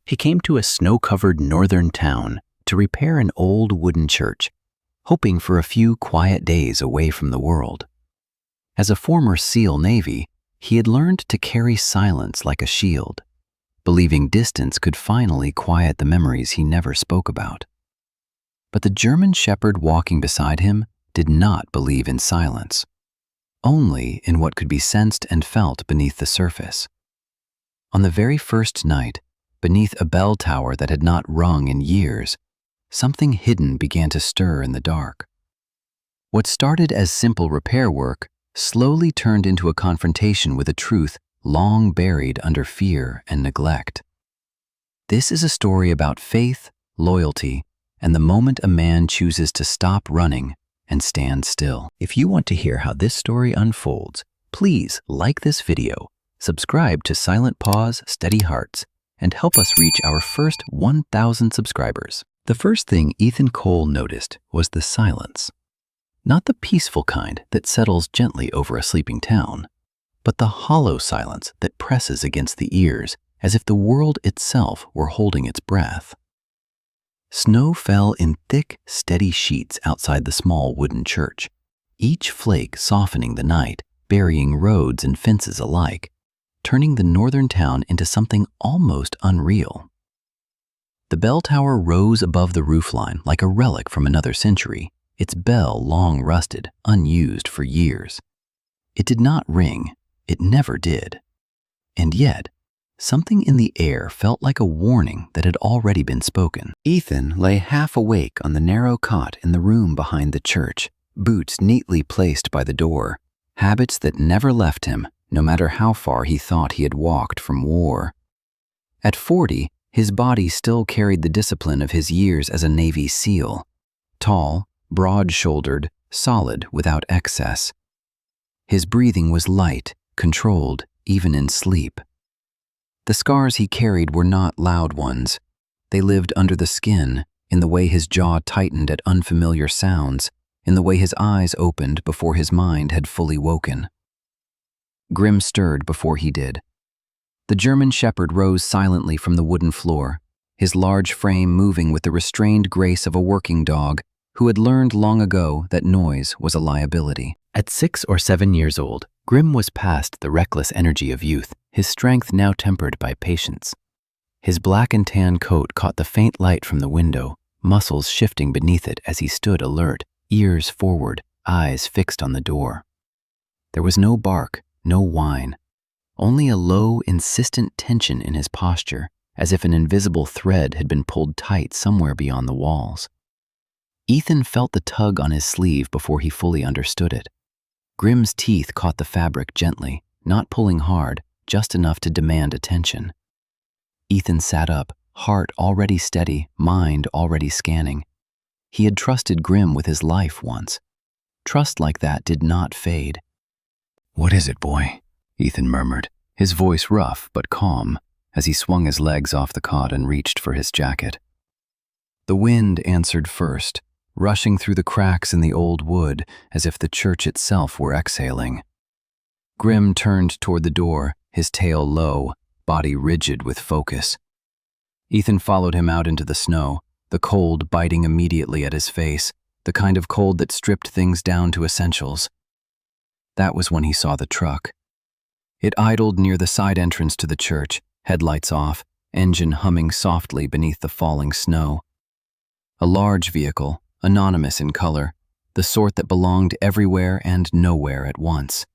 He came to a snow-covered northern town to repair an old wooden church, hoping for a few quiet days away from the world. As a former SEAL Navy, he had learned to carry silence like a shield, believing distance could finally quiet the memories he never spoke about. But the German shepherd walking beside him did not believe in silence, only in what could be sensed and felt beneath the surface. On the very first night, beneath a bell tower that had not rung in years, something hidden began to stir in the dark. What started as simple repair work slowly turned into a confrontation with a truth long buried under fear and neglect. This is a story about faith, loyalty, and the moment a man chooses to stop running and stand still. If you want to hear how this story unfolds, please like this video, subscribe to Silent Paws Steady Hearts, and help us reach our first 1,000 subscribers. The first thing Ethan Cole noticed was the silence. Not the peaceful kind that settles gently over a sleeping town, but the hollow silence that presses against the ears as if the world itself were holding its breath. Snow fell in thick, steady sheets outside the small wooden church, each flake softening the night, burying roads and fences alike, turning the northern town into something almost unreal. The bell tower rose above the roofline like a relic from another century, its bell long rusted, unused for years. It did not ring, it never did. And yet, something in the air felt like a warning that had already been spoken. Ethan lay half awake on the narrow cot in the room behind the church, boots neatly placed by the door, habits that never left him, no matter how far he thought he had walked from war. At 40, his body still carried the discipline of his years as a Navy SEAL. Tall, broad-shouldered, solid without excess. His breathing was light, controlled, even in sleep. The scars he carried were not loud ones. They lived under the skin, in the way his jaw tightened at unfamiliar sounds, in the way his eyes opened before his mind had fully woken. Grim stirred before he did. The German shepherd rose silently from the wooden floor, his large frame moving with the restrained grace of a working dog who had learned long ago that noise was a liability. At 6 or 7 years old, Grim was past the reckless energy of youth, his strength now tempered by patience. His black and tan coat caught the faint light from the window, muscles shifting beneath it as he stood alert, ears forward, eyes fixed on the door. There was no bark, no whine, only a low, insistent tension in his posture, as if an invisible thread had been pulled tight somewhere beyond the walls. Ethan felt the tug on his sleeve before he fully understood it. Grim's teeth caught the fabric gently, not pulling hard, just enough to demand attention. Ethan sat up, heart already steady, mind already scanning. He had trusted Grim with his life once. Trust like that did not fade. "What is it, boy?" Ethan murmured, his voice rough but calm, as he swung his legs off the cot and reached for his jacket. The wind answered first, rushing through the cracks in the old wood as if the church itself were exhaling. Grim turned toward the door, his tail low, body rigid with focus. Ethan followed him out into the snow, the cold biting immediately at his face, the kind of cold that stripped things down to essentials. That was when he saw the truck. It idled near the side entrance to the church, headlights off, engine humming softly beneath the falling snow. A large vehicle, anonymous in color, the sort that belonged everywhere and nowhere at once.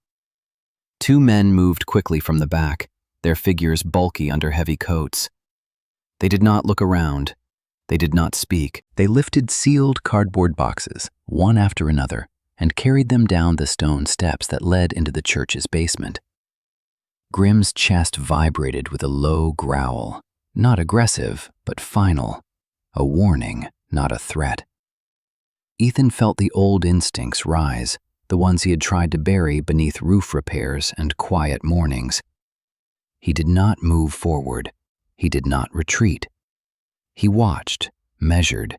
2 men moved quickly from the back, their figures bulky under heavy coats. They did not look around. They did not speak. They lifted sealed cardboard boxes, one after another, and carried them down the stone steps that led into the church's basement. Grim's chest vibrated with a low growl, not aggressive, but final, a warning, not a threat. Ethan felt the old instincts rise, the ones he had tried to bury beneath roof repairs and quiet mornings. He did not move forward. He did not retreat. He watched, measured,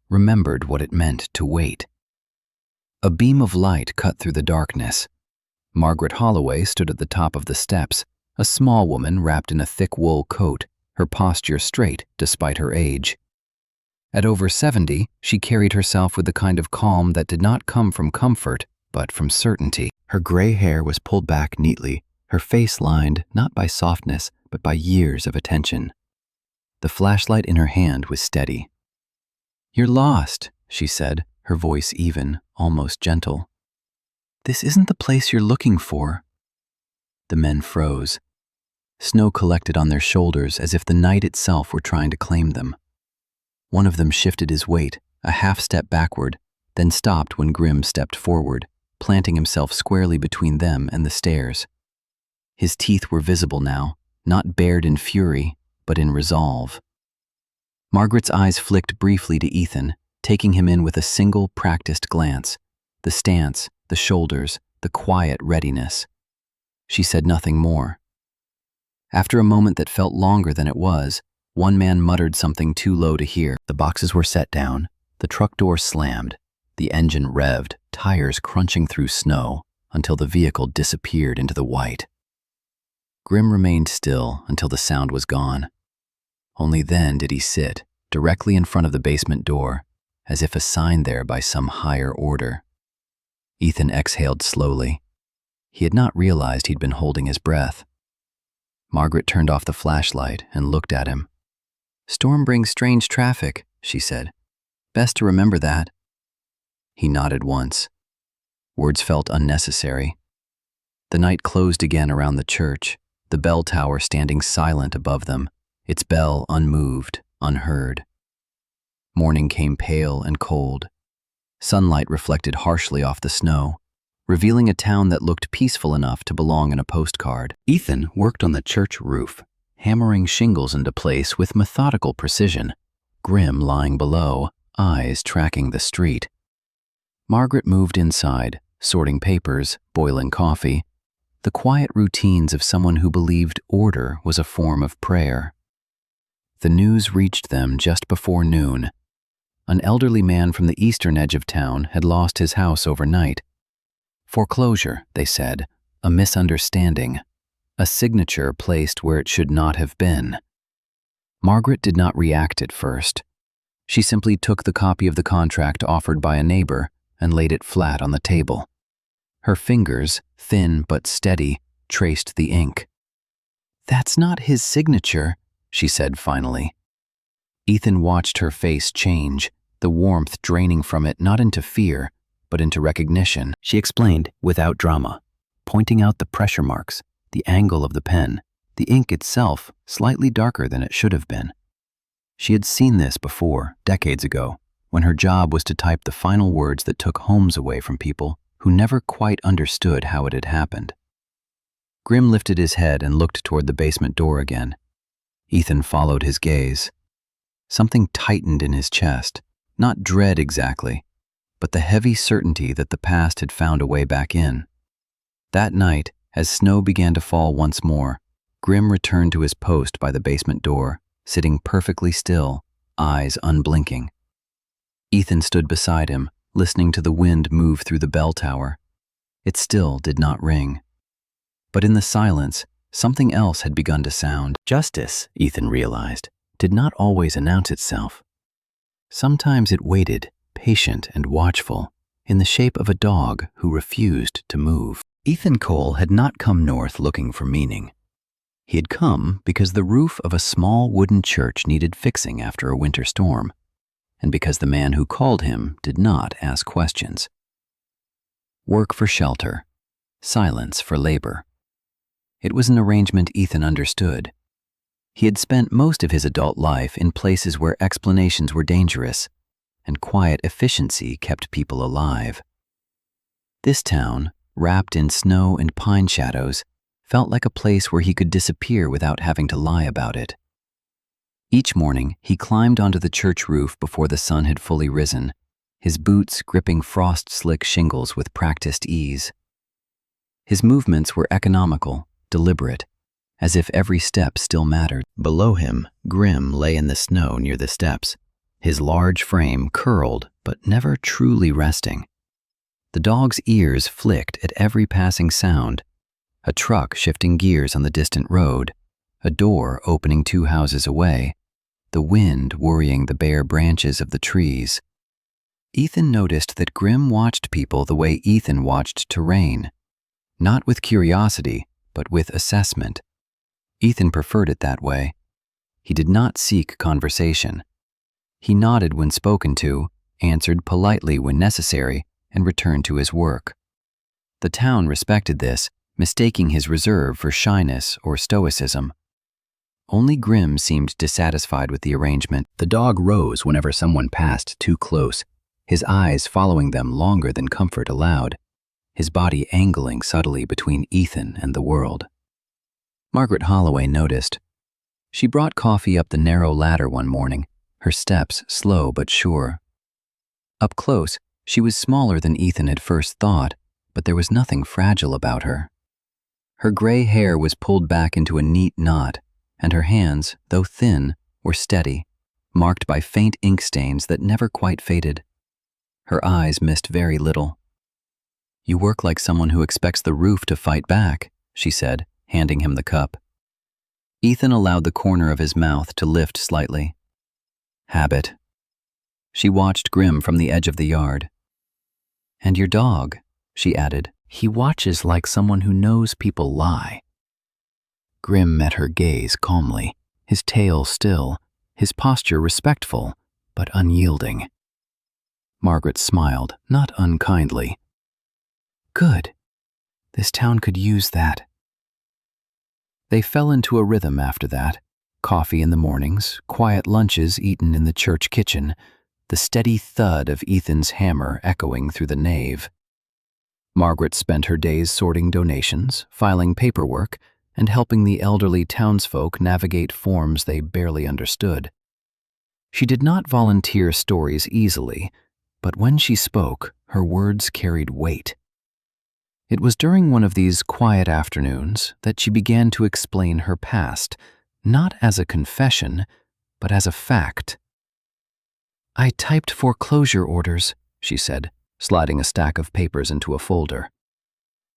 remembered what it meant to wait. A beam of light cut through the darkness. Margaret Holloway stood at the top of the steps, a small woman wrapped in a thick wool coat, her posture straight despite her age. At over 70, she carried herself with the kind of calm that did not come from comfort, but from certainty. Her gray hair was pulled back neatly, her face lined not by softness, but by years of attention. The flashlight in her hand was steady. "You're lost," she said, her voice even, almost gentle. "This isn't the place you're looking for." The men froze. Snow collected on their shoulders as if the night itself were trying to claim them. One of them shifted his weight, a half-step backward, then stopped when Grimm stepped forward, planting himself squarely between them and the stairs. His teeth were visible now, not bared in fury, but in resolve. Margaret's eyes flicked briefly to Ethan, taking him in with a single practiced glance. The stance, the shoulders, the quiet readiness. She said nothing more. After a moment that felt longer than it was, one man muttered something too low to hear. The boxes were set down, the truck door slammed, the engine revved, tires crunching through snow until the vehicle disappeared into the white. Grimm remained still until the sound was gone. Only then did he sit, directly in front of the basement door, as if assigned there by some higher order. Ethan exhaled slowly. He had not realized he'd been holding his breath. Margaret turned off the flashlight and looked at him. "Storm brings strange traffic," she said. "Best to remember that." He nodded once. Words felt unnecessary. The night closed again around the church, the bell tower standing silent above them, its bell unmoved, unheard. Morning came pale and cold. Sunlight reflected harshly off the snow, revealing a town that looked peaceful enough to belong in a postcard. Ethan worked on the church roof, hammering shingles into place with methodical precision, Grimm lying below, eyes tracking the street. Margaret moved inside, sorting papers, boiling coffee, the quiet routines of someone who believed order was a form of prayer. The news reached them just before noon. An elderly man from the eastern edge of town had lost his house overnight. Foreclosure, they said, a misunderstanding, a signature placed where it should not have been. Margaret did not react at first. She simply took the copy of the contract offered by a neighbor and laid it flat on the table. Her fingers, thin but steady, traced the ink. "That's not his signature," she said finally. Ethan watched her face change, the warmth draining from it not into fear, but into recognition. She explained without drama, pointing out the pressure marks, the angle of the pen, the ink itself slightly darker than it should have been. She had seen this before, decades ago, when her job was to type the final words that took homes away from people who never quite understood how it had happened. Grimm lifted his head and looked toward the basement door again. Ethan followed his gaze. Something tightened in his chest, not dread exactly, but the heavy certainty that the past had found a way back in. That night, as snow began to fall once more, Grimm returned to his post by the basement door, sitting perfectly still, eyes unblinking. Ethan stood beside him, listening to the wind move through the bell tower. It still did not ring. But in the silence, something else had begun to sound. Justice, Ethan realized, did not always announce itself. Sometimes it waited, patient and watchful, in the shape of a dog who refused to move. Ethan Cole had not come north looking for meaning. He had come because the roof of a small wooden church needed fixing after a winter storm, and because the man who called him did not ask questions. Work for shelter, silence for labor. It was an arrangement Ethan understood. He had spent most of his adult life in places where explanations were dangerous, and quiet efficiency kept people alive. This town, wrapped in snow and pine shadows, felt like a place where he could disappear without having to lie about it. Each morning, he climbed onto the church roof before the sun had fully risen, his boots gripping frost-slick shingles with practiced ease. His movements were economical, deliberate, as if every step still mattered. Below him, Grimm lay in the snow near the steps, his large frame curled but never truly resting. The dog's ears flicked at every passing sound, a truck shifting gears on the distant road, a door opening 2 houses away, the wind worrying the bare branches of the trees. Ethan noticed that Grim watched people the way Ethan watched terrain, not with curiosity, but with assessment. Ethan preferred it that way. He did not seek conversation. He nodded when spoken to, answered politely when necessary, and returned to his work. The town respected this, mistaking his reserve for shyness or stoicism. Only Grim seemed dissatisfied with the arrangement. The dog rose whenever someone passed too close, his eyes following them longer than comfort allowed, his body angling subtly between Ethan and the world. Margaret Holloway noticed. She brought coffee up the narrow ladder one morning, her steps slow but sure. Up close, she was smaller than Ethan had first thought, but there was nothing fragile about her. Her gray hair was pulled back into a neat knot, and her hands, though thin, were steady, marked by faint ink stains that never quite faded. Her eyes missed very little. "You work like someone who expects the roof to fight back," she said, handing him the cup. Ethan allowed the corner of his mouth to lift slightly. "Habit." She watched Grim from the edge of the yard. "And your dog," she added. "He watches like someone who knows people lie." Grim met her gaze calmly, his tail still, his posture respectful, but unyielding. Margaret smiled, not unkindly. "Good. This town could use that." They fell into a rhythm after that. Coffee in the mornings, quiet lunches eaten in the church kitchen, the steady thud of Ethan's hammer echoing through the nave. Margaret spent her days sorting donations, filing paperwork, and helping the elderly townsfolk navigate forms they barely understood. She did not volunteer stories easily, but when she spoke, her words carried weight. It was during one of these quiet afternoons that she began to explain her past, not as a confession, but as a fact. "I typed foreclosure orders," she said, sliding a stack of papers into a folder.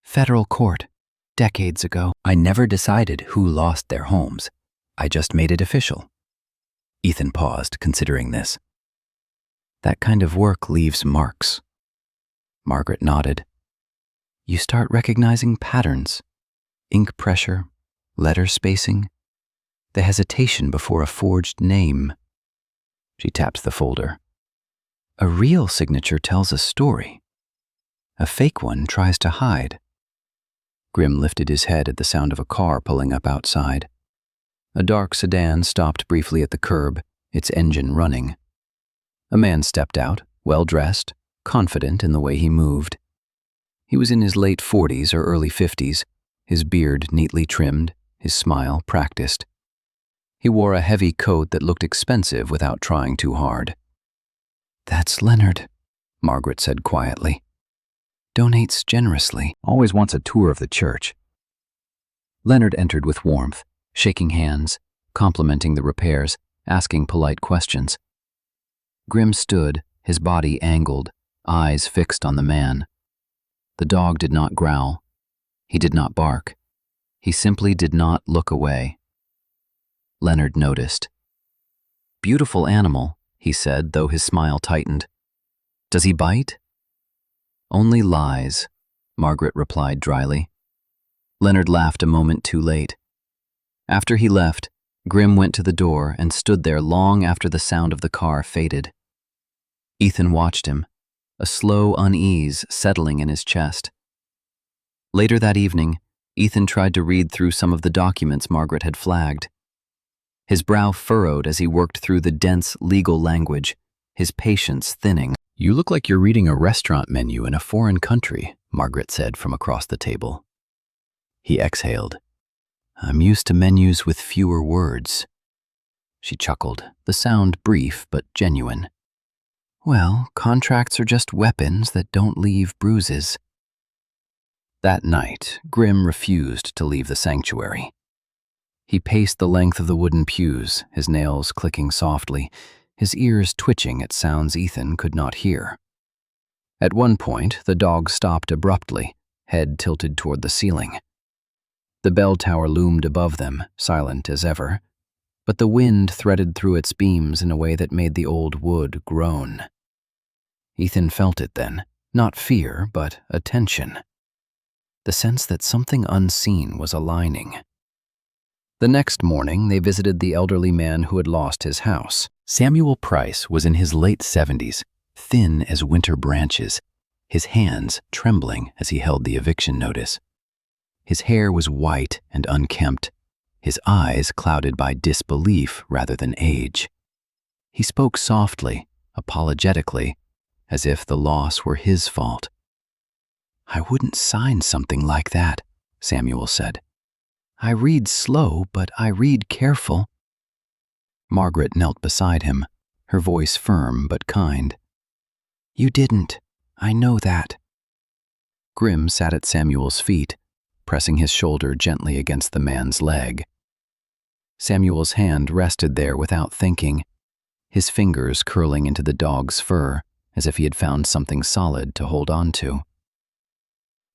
"Federal court, decades ago. I never decided who lost their homes. I just made it official." Ethan paused, considering this. "That kind of work leaves marks." Margaret nodded. "You start recognizing patterns, ink pressure, letter spacing, the hesitation before a forged name." She tapped the folder. "A real signature tells a story. A fake one tries to hide." Grim lifted his head at the sound of a car pulling up outside. A dark sedan stopped briefly at the curb, its engine running. A man stepped out, well-dressed, confident in the way he moved. He was in his late 40s or early 50s, his beard neatly trimmed, his smile practiced. He wore a heavy coat that looked expensive without trying too hard. "That's Leonard," Margaret said quietly. "Donates generously, always wants a tour of the church." Leonard entered with warmth, shaking hands, complimenting the repairs, asking polite questions. Grim stood, his body angled, eyes fixed on the man. The dog did not growl. He did not bark. He simply did not look away. Leonard noticed. "Beautiful animal," he said, though his smile tightened. "Does he bite?" "Only lies," Margaret replied dryly. Leonard laughed a moment too late. After he left, Grim went to the door and stood there long after the sound of the car faded. Ethan watched him, a slow unease settling in his chest. Later that evening, Ethan tried to read through some of the documents Margaret had flagged. His brow furrowed as he worked through the dense legal language, his patience thinning. "You look like you're reading a restaurant menu in a foreign country," Margaret said from across the table. He exhaled. "I'm used to menus with fewer words." She chuckled, the sound brief but genuine. "Well, contracts are just weapons that don't leave bruises." That night, Grim refused to leave the sanctuary. He paced the length of the wooden pews, his nails clicking softly, his ears twitching at sounds Ethan could not hear. At one point, the dog stopped abruptly, head tilted toward the ceiling. The bell tower loomed above them, silent as ever, but the wind threaded through its beams in a way that made the old wood groan. Ethan felt it then, not fear, but a tension. The sense that something unseen was aligning. The next morning, they visited the elderly man who had lost his house. Samuel Price was in his late 70s, thin as winter branches, his hands trembling as he held the eviction notice. His hair was white and unkempt, his eyes clouded by disbelief rather than age. He spoke softly, apologetically, as if the loss were his fault. "I wouldn't sign something like that," Samuel said. "I read slow, but I read careful." Margaret knelt beside him, her voice firm but kind. "You didn't. I know that." Grimm sat at Samuel's feet, pressing his shoulder gently against the man's leg. Samuel's hand rested there without thinking, his fingers curling into the dog's fur as if he had found something solid to hold on to.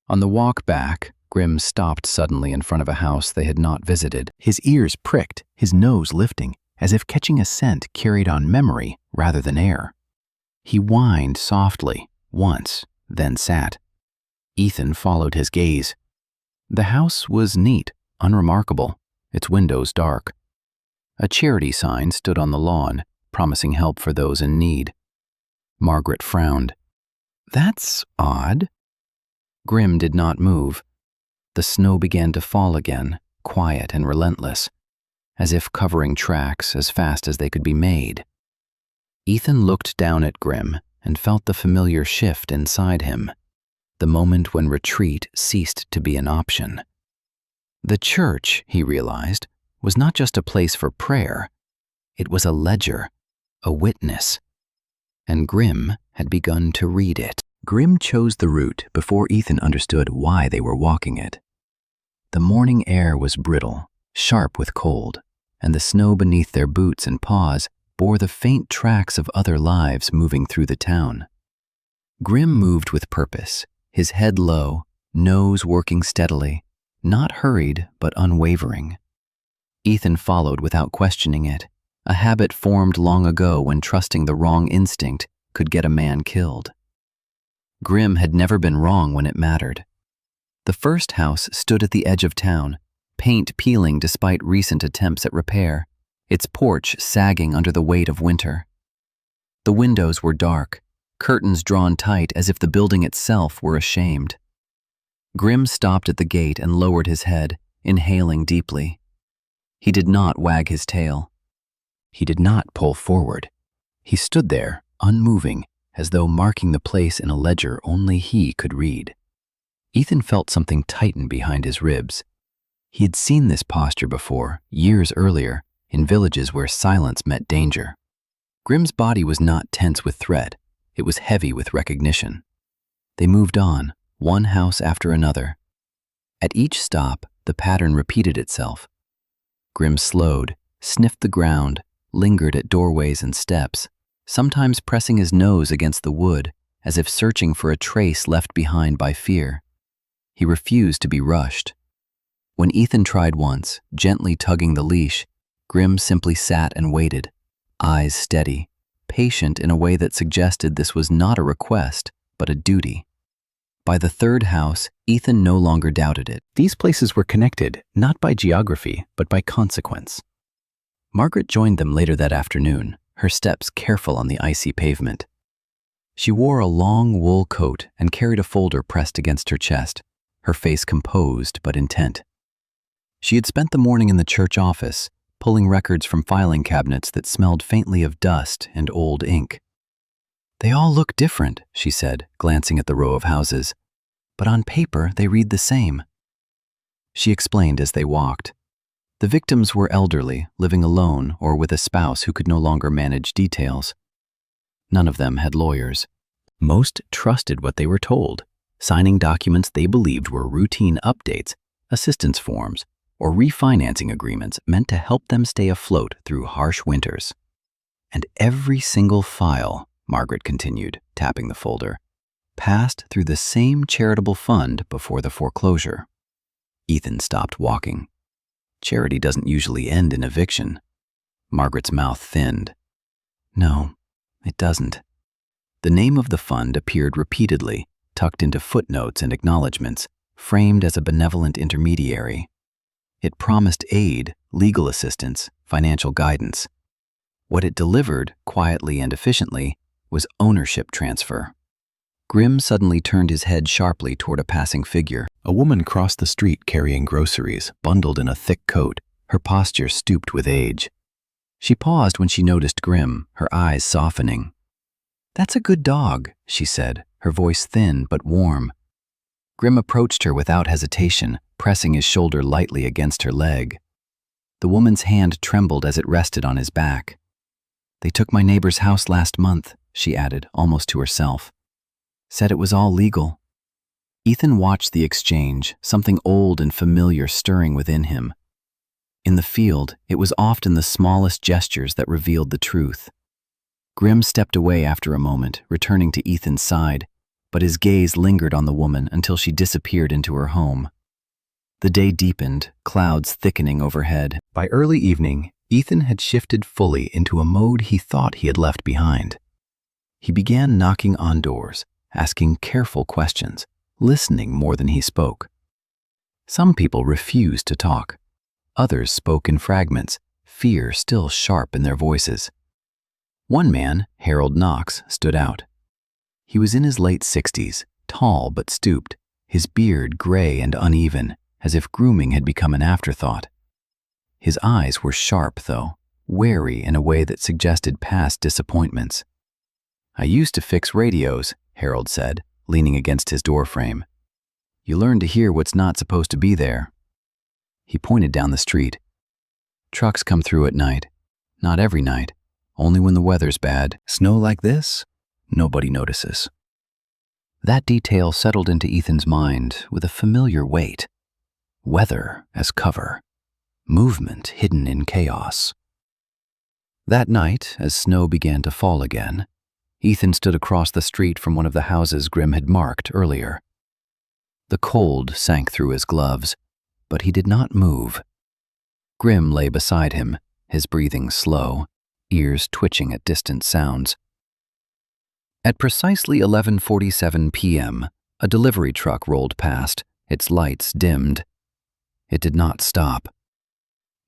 On the walk back, Grimm stopped suddenly in front of a house they had not visited. His ears pricked, his nose lifting, as if catching a scent carried on memory rather than air. He whined softly, once, then sat. Ethan followed his gaze. The house was neat, unremarkable, its windows dark. A charity sign stood on the lawn, promising help for those in need. Margaret frowned. "That's odd." Grimm did not move. The snow began to fall again, quiet and relentless, as if covering tracks as fast as they could be made. Ethan looked down at Grimm and felt the familiar shift inside him, the moment when retreat ceased to be an option. The church, he realized, was not just a place for prayer. It was a ledger, a witness. And Grimm had begun to read it. Grimm chose the route before Ethan understood why they were walking it. The morning air was brittle, sharp with cold, and the snow beneath their boots and paws bore the faint tracks of other lives moving through the town. Grimm moved with purpose, his head low, nose working steadily, not hurried but unwavering. Ethan followed without questioning it, a habit formed long ago when trusting the wrong instinct could get a man killed. Grimm had never been wrong when it mattered. The first house stood at the edge of town, paint peeling despite recent attempts at repair, its porch sagging under the weight of winter. The windows were dark, curtains drawn tight as if the building itself were ashamed. Grimm stopped at the gate and lowered his head, inhaling deeply. He did not wag his tail. He did not pull forward. He stood there, unmoving, as though marking the place in a ledger only he could read. Ethan felt something tighten behind his ribs. He had seen this posture before, years earlier, in villages where silence meant danger. Grimm's body was not tense with threat. It was heavy with recognition. They moved on, one house after another. At each stop, the pattern repeated itself. Grimm slowed, sniffed the ground, lingered at doorways and steps, sometimes pressing his nose against the wood, as if searching for a trace left behind by fear. He refused to be rushed. When Ethan tried once, gently tugging the leash, Grimm simply sat and waited, eyes steady, patient in a way that suggested this was not a request, but a duty. By the third house, Ethan no longer doubted it. These places were connected, not by geography, but by consequence. Margaret joined them later that afternoon, her steps careful on the icy pavement. She wore a long wool coat and carried a folder pressed against her chest, her face composed but intent. She had spent the morning in the church office, pulling records from filing cabinets that smelled faintly of dust and old ink. "They all look different," she said, glancing at the row of houses, "but on paper they read the same." She explained as they walked. The victims were elderly, living alone or with a spouse who could no longer manage details. None of them had lawyers. Most trusted what they were told, signing documents they believed were routine updates, assistance forms, or refinancing agreements meant to help them stay afloat through harsh winters. And every single file, Margaret continued, tapping the folder, passed through the same charitable fund before the foreclosure. Ethan stopped walking. Charity doesn't usually end in eviction. Margaret's mouth thinned. No, it doesn't. The name of the fund appeared repeatedly, tucked into footnotes and acknowledgments, framed as a benevolent intermediary. It promised aid, legal assistance, financial guidance. What it delivered, quietly and efficiently, was ownership transfer. Grimm suddenly turned his head sharply toward a passing figure. A woman crossed the street carrying groceries, bundled in a thick coat, her posture stooped with age. She paused when she noticed Grimm, her eyes softening. "That's a good dog," she said, her voice thin but warm. Grimm approached her without hesitation, pressing his shoulder lightly against her leg. The woman's hand trembled as it rested on his back. "They took my neighbor's house last month," she added, almost to herself. "Said it was all legal." Ethan watched the exchange, something old and familiar stirring within him. In the field, it was often the smallest gestures that revealed the truth. Grimm stepped away after a moment, returning to Ethan's side, but his gaze lingered on the woman until she disappeared into her home. The day deepened, clouds thickening overhead. By early evening, Ethan had shifted fully into a mode he thought he had left behind. He began knocking on doors, asking careful questions, listening more than he spoke. Some people refused to talk. Others spoke in fragments, fear still sharp in their voices. One man, Harold Knox, stood out. He was in his late 60s, tall but stooped, his beard gray and uneven, as if grooming had become an afterthought. His eyes were sharp, though, wary in a way that suggested past disappointments. "I used to fix radios," Harold said, leaning against his doorframe. "You learn to hear what's not supposed to be there." He pointed down the street. "Trucks come through at night. Not every night. Only when the weather's bad. Snow like this? Nobody notices." That detail settled into Ethan's mind with a familiar weight. Weather as cover. Movement hidden in chaos. That night, as snow began to fall again, Ethan stood across the street from one of the houses Grimm had marked earlier. The cold sank through his gloves, but he did not move. Grimm lay beside him, his breathing slow, ears twitching at distant sounds. At precisely 11:47 p.m., a delivery truck rolled past, its lights dimmed. It did not stop.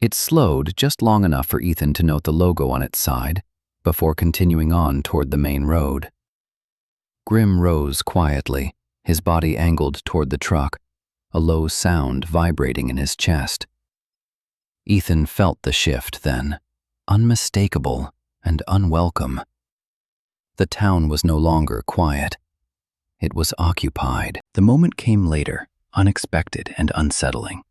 It slowed just long enough for Ethan to note the logo on its side, before continuing on toward the main road. Grimm rose quietly, his body angled toward the truck, a low sound vibrating in his chest. Ethan felt the shift then, unmistakable and unwelcome. The town was no longer quiet. It was occupied. The moment came later, unexpected and unsettling.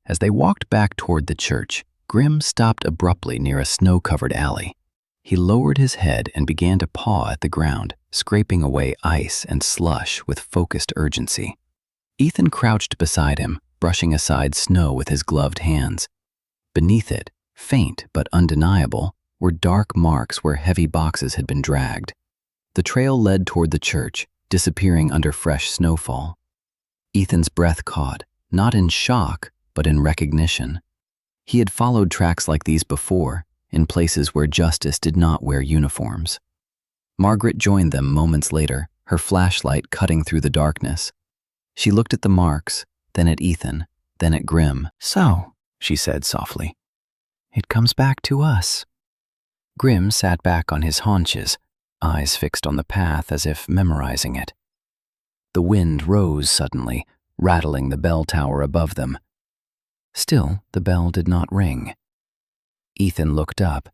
As they walked back toward the church, Grimm stopped abruptly near a snow-covered alley. He lowered his head and began to paw at the ground, scraping away ice and slush with focused urgency. Ethan crouched beside him, brushing aside snow with his gloved hands. Beneath it, faint but undeniable, were dark marks where heavy boxes had been dragged. The trail led toward the church, disappearing under fresh snowfall. Ethan's breath caught, not in shock, but in recognition. He had followed tracks like these before, in places where justice did not wear uniforms. Margaret joined them moments later, her flashlight cutting through the darkness. She looked at the marks, then at Ethan, then at Grimm. "So," she said softly, "it comes back to us." Grimm sat back on his haunches, eyes fixed on the path as if memorizing it. The wind rose suddenly, rattling the bell tower above them. Still, the bell did not ring. Ethan looked up,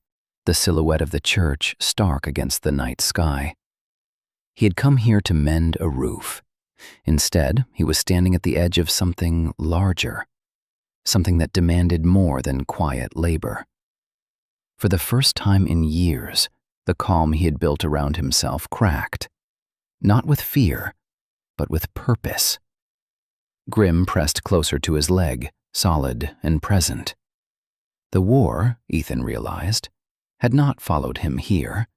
the silhouette of the church stark against the night sky. He had come here to mend a roof. Instead, he was standing at the edge of something larger, something that demanded more than quiet labor. For the first time in years, the calm he had built around himself cracked, not with fear, but with purpose. Grimm pressed closer to his leg, solid and present. The war, Ethan realized, had not followed him here.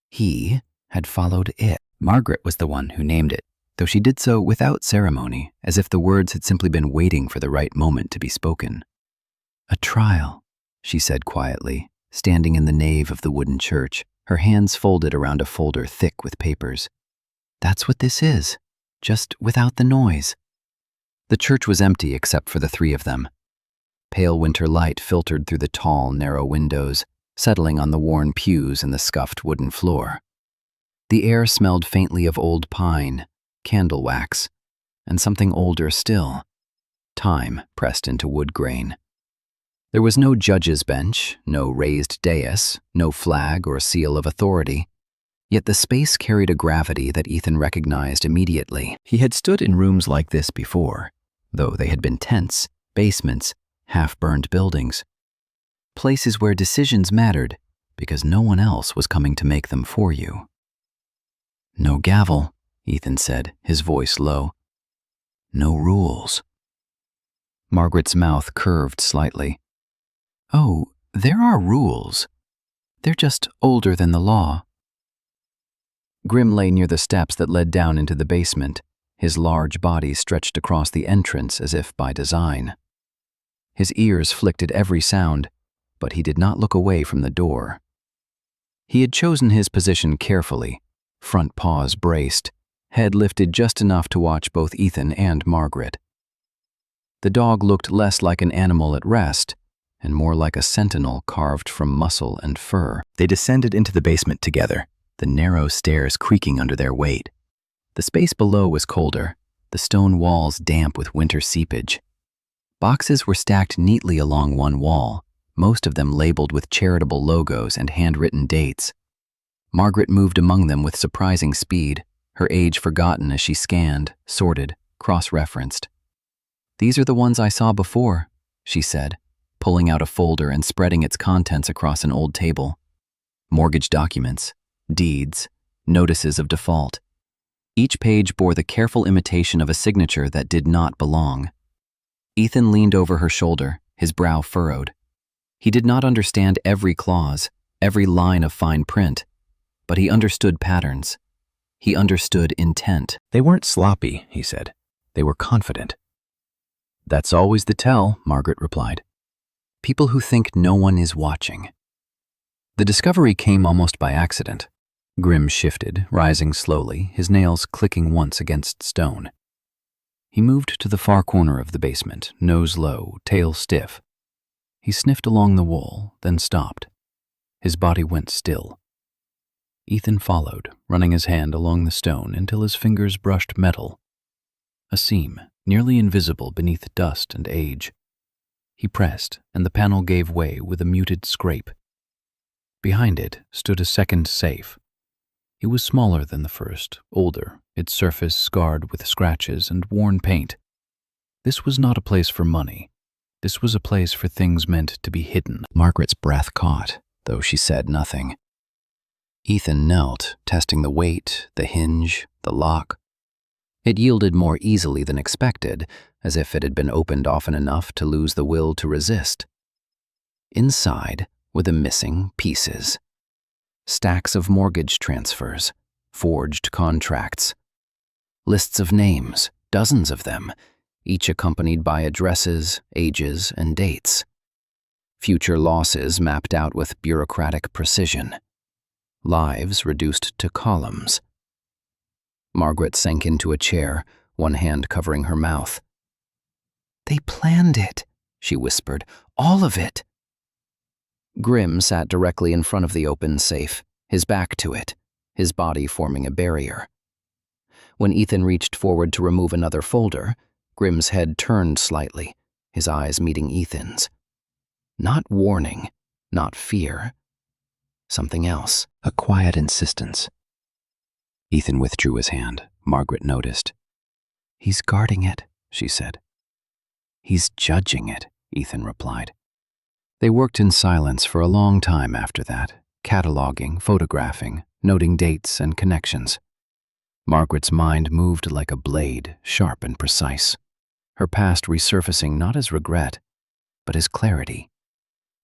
He had followed it. Margaret was the one who named it though she did so without ceremony, as if the words had simply been waiting for the right moment to be spoken. "A trial," she said quietly, standing in the nave of the wooden church, her hands folded around a folder thick with papers. "That's what this is, just without the noise." The church was empty except for the three of them. Pale winter light filtered through the tall, narrow windows, settling on the worn pews and the scuffed wooden floor. The air smelled faintly of old pine, candle wax, and something older still, time pressed into wood grain. There was no judge's bench, no raised dais, no flag or seal of authority, yet the space carried a gravity that Ethan recognized immediately. He had stood in rooms like this before, though they had been tents, basements, half-burned buildings. Places where decisions mattered because no one else was coming to make them for you. "No gavel," Ethan said, his voice low. "No rules." Margaret's mouth curved slightly. "Oh, there are rules. They're just older than the law." Grim lay near the steps that led down into the basement, his large body stretched across the entrance as if by design. His ears flicked at every sound, but he did not look away from the door. He had chosen his position carefully, front paws braced, head lifted just enough to watch both Ethan and Margaret. The dog looked less like an animal at rest and more like a sentinel carved from muscle and fur. They descended into the basement together, the narrow stairs creaking under their weight. The space below was colder, the stone walls damp with winter seepage. Boxes were stacked neatly along one wall, most of them labeled with charitable logos and handwritten dates. Margaret moved among them with surprising speed, her age forgotten as she scanned, sorted, cross-referenced. "These are the ones I saw before," she said, pulling out a folder and spreading its contents across an old table. Mortgage documents, deeds, notices of default. Each page bore the careful imitation of a signature that did not belong. Ethan leaned over her shoulder, his brow furrowed. He did not understand every clause, every line of fine print, but he understood patterns. He understood intent. "They weren't sloppy," he said. "They were confident." "That's always the tell," Margaret replied. "People who think no one is watching." The discovery came almost by accident. Grim shifted, rising slowly, his nails clicking once against stone. He moved to the far corner of the basement, nose low, tail stiff. He sniffed along the wall, then stopped. His body went still. Ethan followed, running his hand along the stone until his fingers brushed metal. A seam, nearly invisible beneath dust and age. He pressed, and the panel gave way with a muted scrape. Behind it stood a second safe. It was smaller than the first, older, its surface scarred with scratches and worn paint. This was not a place for money. This was a place for things meant to be hidden. Margaret's breath caught, though she said nothing. Ethan knelt, testing the weight, the hinge, the lock. It yielded more easily than expected, as if it had been opened often enough to lose the will to resist. Inside were the missing pieces. Stacks of mortgage transfers, forged contracts, lists of names, dozens of them, each accompanied by addresses, ages, and dates. Future losses mapped out with bureaucratic precision. Lives reduced to columns. Margaret sank into a chair, one hand covering her mouth. "They planned it," she whispered. "All of it." Grim sat directly in front of the open safe, his back to it, his body forming a barrier. When Ethan reached forward to remove another folder, Grim's head turned slightly, his eyes meeting Ethan's. Not warning, not fear. Something else, a quiet insistence. Ethan withdrew his hand. Margaret noticed. "He's guarding it," she said. "He's judging it," Ethan replied. They worked in silence for a long time after that, cataloging, photographing, noting dates and connections. Margaret's mind moved like a blade, sharp and precise, her past resurfacing not as regret, but as clarity.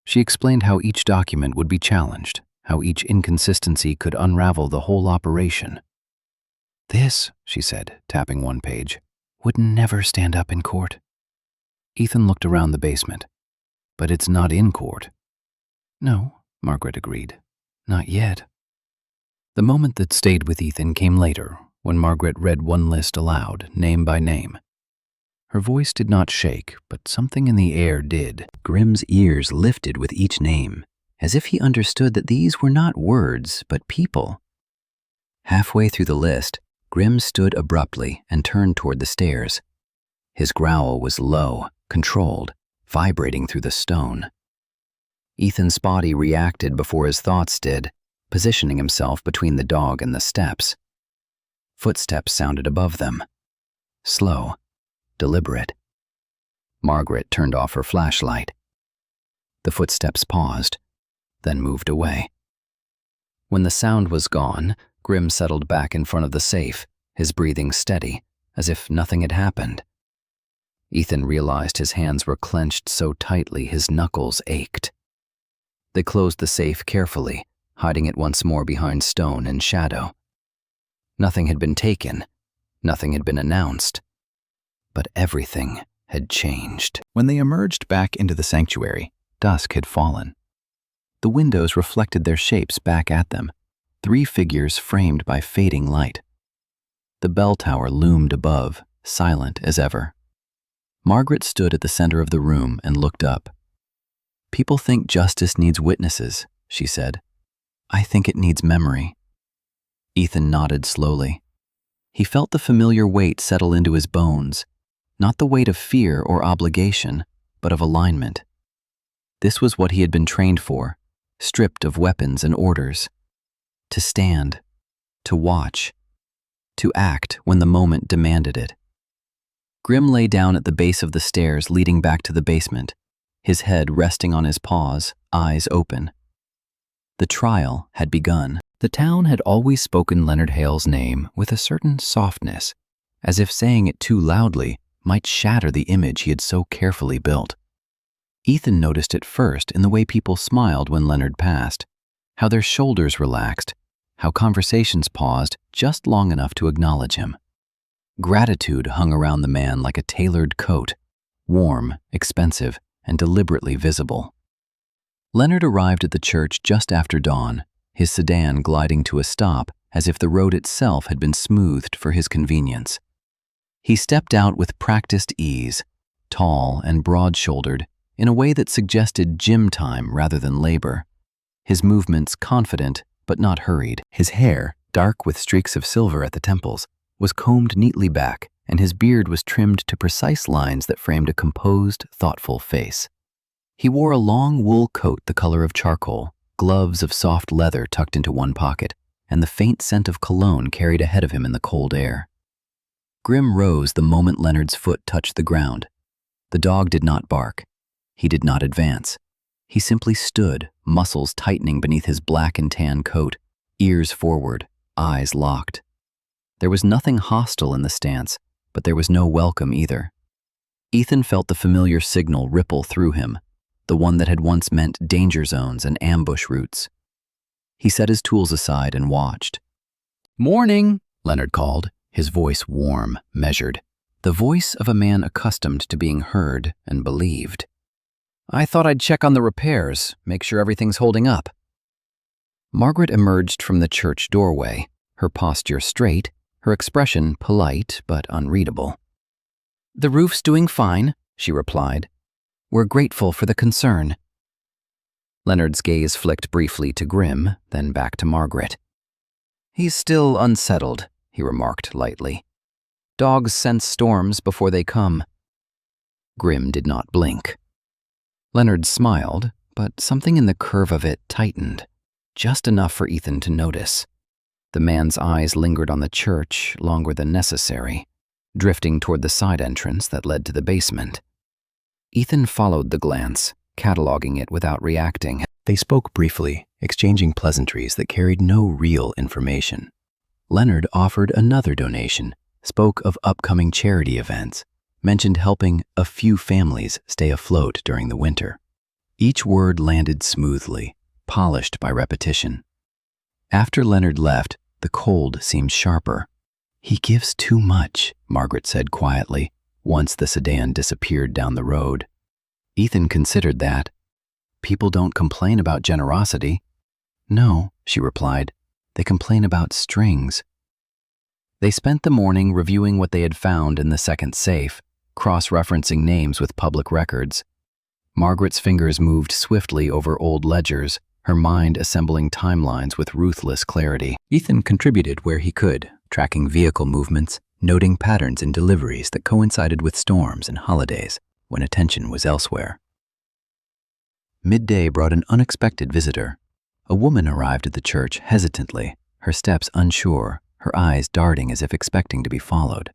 She explained how each document would be challenged, how each inconsistency could unravel the whole operation. "This," she said, tapping one page, "would never stand up in court." Ethan looked around the basement. "But it's not in court." "No," Margaret agreed. "Not yet." The moment that stayed with Ethan came later, when Margaret read one list aloud, name by name. Her voice did not shake, but something in the air did. Grimm's ears lifted with each name, as if he understood that these were not words, but people. Halfway through the list, Grimm stood abruptly and turned toward the stairs. His growl was low, controlled, vibrating through the stone. Ethan's body reacted before his thoughts did, positioning himself between the dog and the steps. Footsteps sounded above them. Slow, deliberate. Margaret turned off her flashlight. The footsteps paused, then moved away. When the sound was gone, Grimm settled back in front of the safe, his breathing steady, as if nothing had happened. Ethan realized his hands were clenched so tightly his knuckles ached. They closed the safe carefully, hiding it once more behind stone and shadow. Nothing had been taken, nothing had been announced, but everything had changed. When they emerged back into the sanctuary, dusk had fallen. The windows reflected their shapes back at them, 3 figures framed by fading light. The bell tower loomed above, silent as ever. Margaret stood at the center of the room and looked up. "People think justice needs witnesses," she said. "I think it needs memory." Ethan nodded slowly. He felt the familiar weight settle into his bones, not the weight of fear or obligation, but of alignment. This was what he had been trained for, stripped of weapons and orders. To stand, to watch, to act when the moment demanded it. Grimm lay down at the base of the stairs leading back to the basement, his head resting on his paws, eyes open. The trial had begun. The town had always spoken Leonard Hale's name with a certain softness, as if saying it too loudly might shatter the image he had so carefully built. Ethan noticed it first in the way people smiled when Leonard passed, how their shoulders relaxed, how conversations paused just long enough to acknowledge him. Gratitude hung around the man like a tailored coat, warm, expensive, and deliberately visible. Leonard arrived at the church just after dawn, his sedan gliding to a stop as if the road itself had been smoothed for his convenience. He stepped out with practiced ease, tall and broad-shouldered, in a way that suggested gym time rather than labor. His movements confident but not hurried. His hair, dark with streaks of silver at the temples, was combed neatly back, and his beard was trimmed to precise lines that framed a composed, thoughtful face. He wore a long wool coat the color of charcoal, gloves of soft leather tucked into one pocket, and the faint scent of cologne carried ahead of him in the cold air. Grimm rose the moment Leonard's foot touched the ground. The dog did not bark. He did not advance. He simply stood, muscles tightening beneath his black and tan coat, ears forward, eyes locked. There was nothing hostile in the stance, but there was no welcome either. Ethan felt the familiar signal ripple through him, the one that had once meant danger zones and ambush routes. He set his tools aside and watched. "Morning," Leonard called, his voice warm, measured, the voice of a man accustomed to being heard and believed. "I thought I'd check on the repairs, make sure everything's holding up." Margaret emerged from the church doorway, her posture straight, her expression polite but unreadable. "The roof's doing fine," she replied. "We're grateful for the concern." Leonard's gaze flicked briefly to Grimm, then back to Margaret. "He's still unsettled," he remarked lightly. "Dogs sense storms before they come." Grimm did not blink. Leonard smiled, but something in the curve of it tightened, just enough for Ethan to notice. The man's eyes lingered on the church longer than necessary, drifting toward the side entrance that led to the basement. Ethan followed the glance, cataloging it without reacting. They spoke briefly, exchanging pleasantries that carried no real information. Leonard offered another donation, spoke of upcoming charity events, mentioned helping a few families stay afloat during the winter. Each word landed smoothly, polished by repetition. After Leonard left, the cold seemed sharper. "He gives too much," Margaret said quietly, once the sedan disappeared down the road. Ethan considered that. "People don't complain about generosity." "No," she replied. "They complain about strings." They spent the morning reviewing what they had found in the second safe, cross-referencing names with public records. Margaret's fingers moved swiftly over old ledgers, her mind assembling timelines with ruthless clarity. Ethan contributed where he could, tracking vehicle movements, noting patterns in deliveries that coincided with storms and holidays when attention was elsewhere. Midday brought an unexpected visitor. A woman arrived at the church hesitantly, her steps unsure, her eyes darting as if expecting to be followed.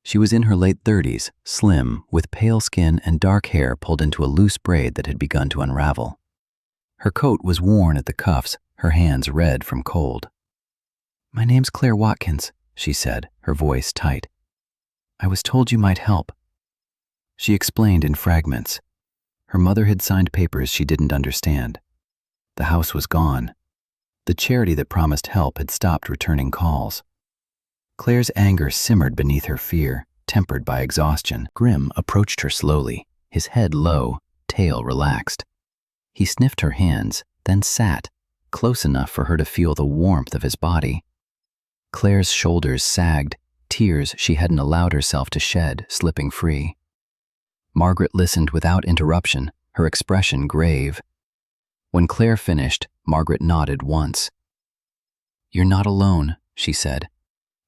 She was in her late 30s, slim, with pale skin and dark hair pulled into a loose braid that had begun to unravel. Her coat was worn at the cuffs, her hands red from cold. "My name's Claire Watkins," she said, her voice tight. "I was told you might help." She explained in fragments. Her mother had signed papers she didn't understand. The house was gone. The charity that promised help had stopped returning calls. Claire's anger simmered beneath her fear, tempered by exhaustion. Grimm approached her slowly, his head low, tail relaxed. He sniffed her hands, then sat, close enough for her to feel the warmth of his body. Claire's shoulders sagged, tears she hadn't allowed herself to shed slipping free. Margaret listened without interruption, her expression grave. When Claire finished, Margaret nodded once. "You're not alone," she said,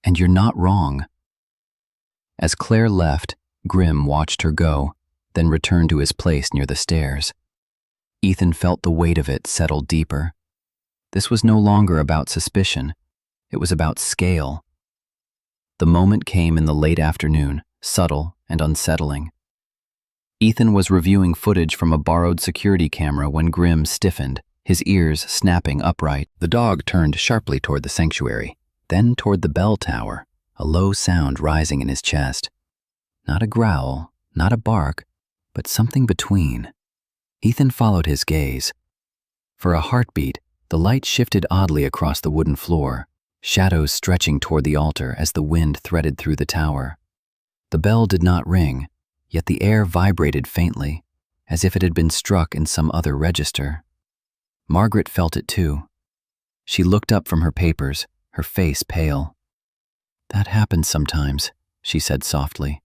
"and you're not wrong." As Claire left, Grimm watched her go, then returned to his place near the stairs. Ethan felt the weight of it settle deeper. This was no longer about suspicion. It was about scale. The moment came in the late afternoon, subtle and unsettling. Ethan was reviewing footage from a borrowed security camera when Grimm stiffened, his ears snapping upright. The dog turned sharply toward the sanctuary, then toward the bell tower, a low sound rising in his chest. Not a growl, not a bark, but something between. Ethan followed his gaze. For a heartbeat, the light shifted oddly across the wooden floor, shadows stretching toward the altar as the wind threaded through the tower. The bell did not ring, yet the air vibrated faintly, as if it had been struck in some other register. Margaret felt it too. She looked up from her papers, her face pale. "That happens sometimes," she said softly.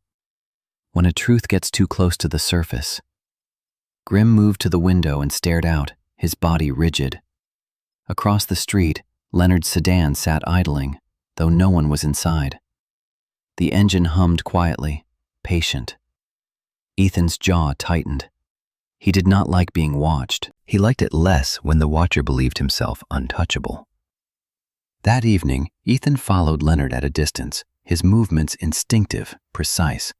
"When a truth gets too close to the surface." Grimm moved to the window and stared out, his body rigid. Across the street, Leonard's sedan sat idling, though no one was inside. The engine hummed quietly, patient. Ethan's jaw tightened. He did not like being watched. He liked it less when the watcher believed himself untouchable. That evening, Ethan followed Leonard at a distance, his movements instinctive, precise.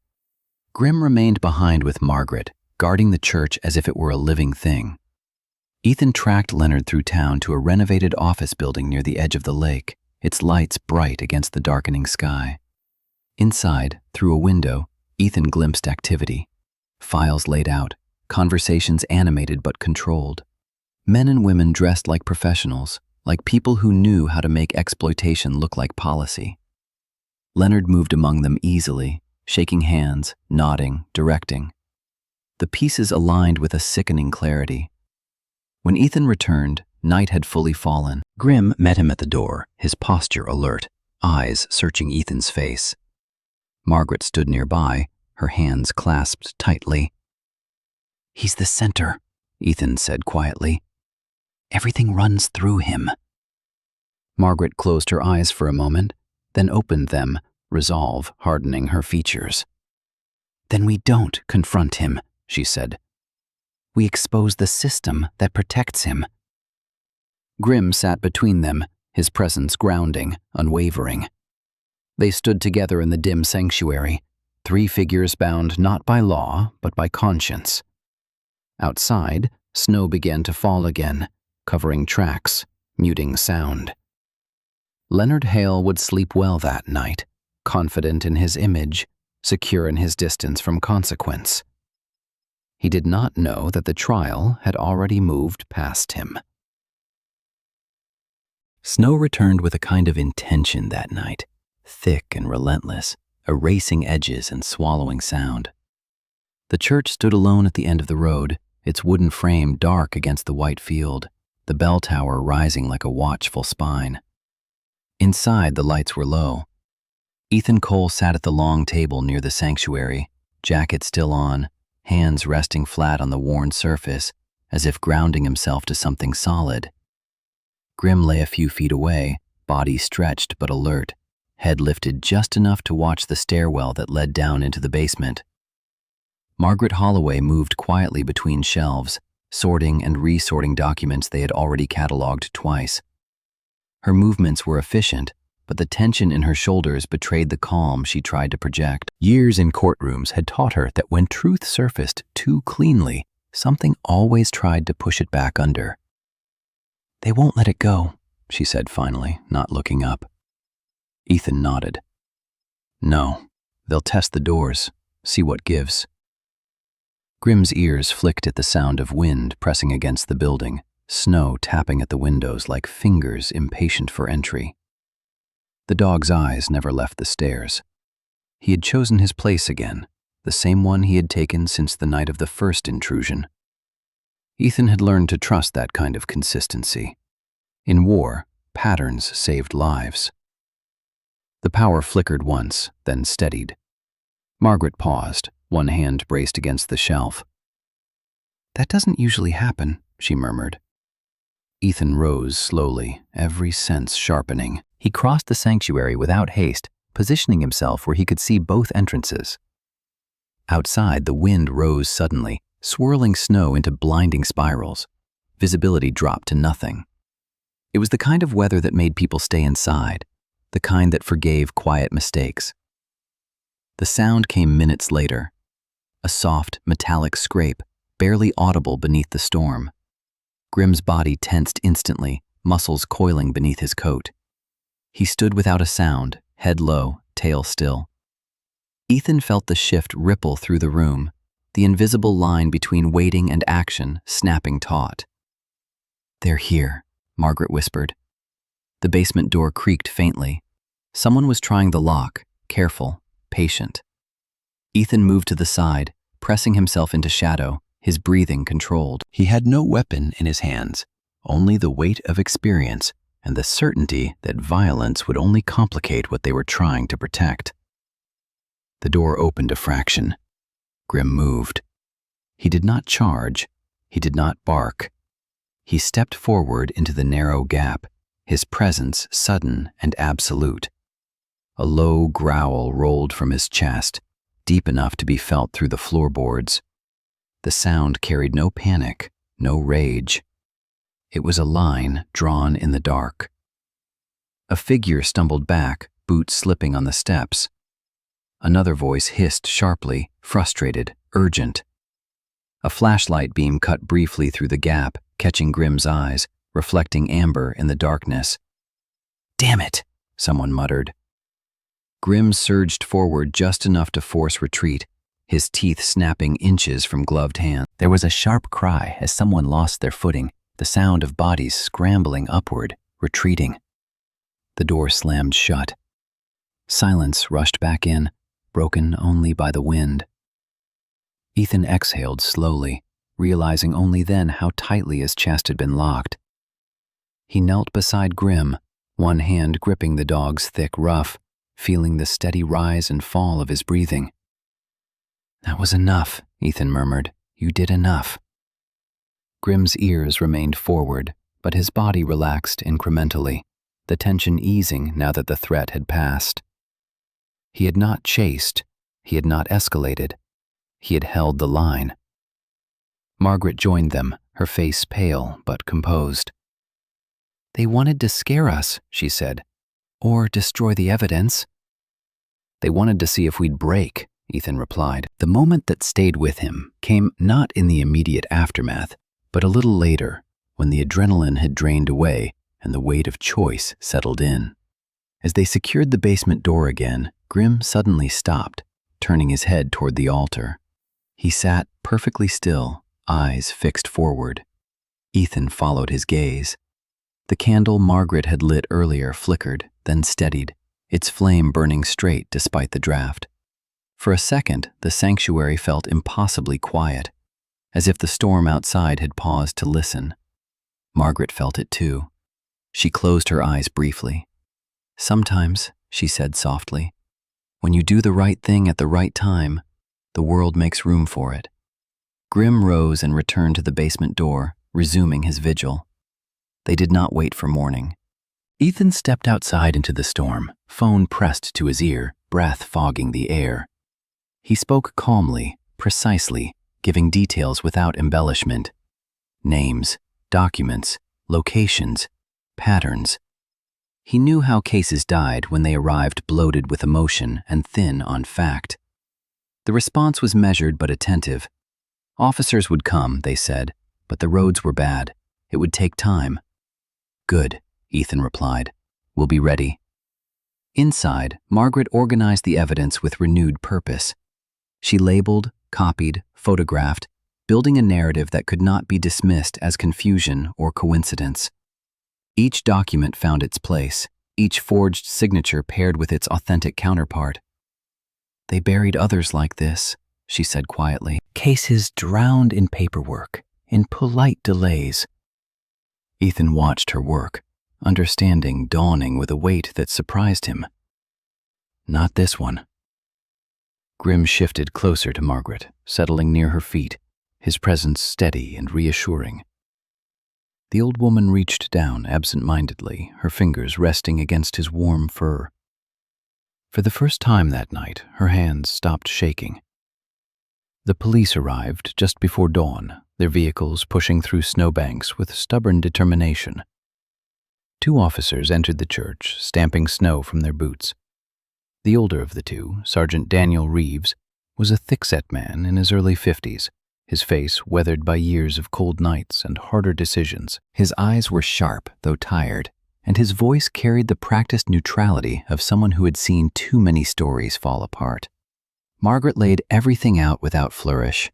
Grimm remained behind with Margaret, guarding the church as if it were a living thing. Ethan tracked Leonard through town to a renovated office building near the edge of the lake, its lights bright against the darkening sky. Inside, through a window, Ethan glimpsed activity. Files laid out, conversations animated but controlled. Men and women dressed like professionals, like people who knew how to make exploitation look like policy. Leonard moved among them easily, shaking hands, nodding, directing. The pieces aligned with a sickening clarity. When Ethan returned, night had fully fallen. Grimm met him at the door, his posture alert, eyes searching Ethan's face. Margaret stood nearby, her hands clasped tightly. "He's the center," Ethan said quietly. "Everything runs through him." Margaret closed her eyes for a moment, then opened them, resolve hardening her features. "Then we don't confront him," she said. "We expose the system that protects him." Grimm sat between them, his presence grounding, unwavering. They stood together in the dim sanctuary, three figures bound not by law, but by conscience. Outside, snow began to fall again, covering tracks, muting sound. Leonard Hale would sleep well that night, confident in his image, secure in his distance from consequence. He did not know that the trial had already moved past him. Snow returned with a kind of intention that night, thick and relentless, erasing edges and swallowing sound. The church stood alone at the end of the road, its wooden frame dark against the white field, the bell tower rising like a watchful spine. Inside, the lights were low. Ethan Cole sat at the long table near the sanctuary, jacket still on, hands resting flat on the worn surface, as if grounding himself to something solid. Grim lay a few feet away, body stretched but alert, head lifted just enough to watch the stairwell that led down into the basement. Margaret Holloway moved quietly between shelves, sorting and resorting documents they had already cataloged twice. Her movements were efficient, but the tension in her shoulders betrayed the calm she tried to project. Years in courtrooms had taught her that when truth surfaced too cleanly, something always tried to push it back under. "They won't let it go," she said finally, not looking up. Ethan nodded. "No, they'll test the doors, see what gives." Grim's ears flicked at the sound of wind pressing against the building, snow tapping at the windows like fingers impatient for entry. The dog's eyes never left the stairs. He had chosen his place again, the same one he had taken since the night of the first intrusion. Ethan had learned to trust that kind of consistency. In war, patterns saved lives. The power flickered once, then steadied. Margaret paused, one hand braced against the shelf. "That doesn't usually happen," she murmured. Ethan rose slowly, every sense sharpening. He crossed the sanctuary without haste, positioning himself where he could see both entrances. Outside, the wind rose suddenly, swirling snow into blinding spirals. Visibility dropped to nothing. It was the kind of weather that made people stay inside, the kind that forgave quiet mistakes. The sound came minutes later, a soft, metallic scrape, barely audible beneath the storm. Grim's body tensed instantly, muscles coiling beneath his coat. He stood without a sound, head low, tail still. Ethan felt the shift ripple through the room, the invisible line between waiting and action snapping taut. "They're here," Margaret whispered. The basement door creaked faintly. Someone was trying the lock, careful, patient. Ethan moved to the side, pressing himself into shadow, his breathing controlled. He had no weapon in his hands, only the weight of experience and the certainty that violence would only complicate what they were trying to protect. The door opened a fraction. Grim moved. He did not charge. He did not bark. He stepped forward into the narrow gap, his presence sudden and absolute. A low growl rolled from his chest, deep enough to be felt through the floorboards. The sound carried no panic, no rage. It was a line drawn in the dark. A figure stumbled back, boots slipping on the steps. Another voice hissed sharply, frustrated, urgent. A flashlight beam cut briefly through the gap, catching Grim's eyes, reflecting amber in the darkness. "Damn it," someone muttered. Grim surged forward just enough to force retreat, his teeth snapping inches from gloved hands. There was a sharp cry as someone lost their footing, the sound of bodies scrambling upward, retreating. The door slammed shut. Silence rushed back in, broken only by the wind. Ethan exhaled slowly, realizing only then how tightly his chest had been locked. He knelt beside Grim, one hand gripping the dog's thick ruff, feeling the steady rise and fall of his breathing. "That was enough," Ethan murmured. "You did enough." Grim's ears remained forward, but his body relaxed incrementally, the tension easing now that the threat had passed. He had not chased, he had not escalated, he had held the line. Margaret joined them, her face pale but composed. "They wanted to scare us," she said, "or destroy the evidence." "They wanted to see if we'd break," Ethan replied. The moment that stayed with him came not in the immediate aftermath, but a little later, when the adrenaline had drained away and the weight of choice settled in. As they secured the basement door again, Grim suddenly stopped, turning his head toward the altar. He sat perfectly still, eyes fixed forward. Ethan followed his gaze. The candle Margaret had lit earlier flickered, then steadied, its flame burning straight despite the draft. For a second, the sanctuary felt impossibly quiet, as if the storm outside had paused to listen. Margaret felt it too. She closed her eyes briefly. "Sometimes," she said softly, "when you do the right thing at the right time, the world makes room for it." Grimm rose and returned to the basement door, resuming his vigil. They did not wait for morning. Ethan stepped outside into the storm, phone pressed to his ear, breath fogging the air. He spoke calmly, precisely, giving details without embellishment. Names, documents, locations, patterns. He knew how cases died when they arrived bloated with emotion and thin on fact. The response was measured but attentive. Officers would come, they said, but the roads were bad. It would take time. "Good," Ethan replied. "We'll be ready." Inside, Margaret organized the evidence with renewed purpose. She labeled, copied, photographed, building a narrative that could not be dismissed as confusion or coincidence. Each document found its place, each forged signature paired with its authentic counterpart. "They buried others like this," she said quietly. "Cases drowned in paperwork, in polite delays." Ethan watched her work, understanding dawning with a weight that surprised him. "Not this one." Grimm shifted closer to Margaret, settling near her feet, his presence steady and reassuring. The old woman reached down absent-mindedly, her fingers resting against his warm fur. For the first time that night, her hands stopped shaking. The police arrived just before dawn, their vehicles pushing through snowbanks with stubborn determination. 2 officers entered the church, stamping snow from their boots. The older of the 2, Sergeant Daniel Reeves, was a thick-set man in his early 50s, his face weathered by years of cold nights and harder decisions. His eyes were sharp, though tired, and his voice carried the practiced neutrality of someone who had seen too many stories fall apart. Margaret laid everything out without flourish.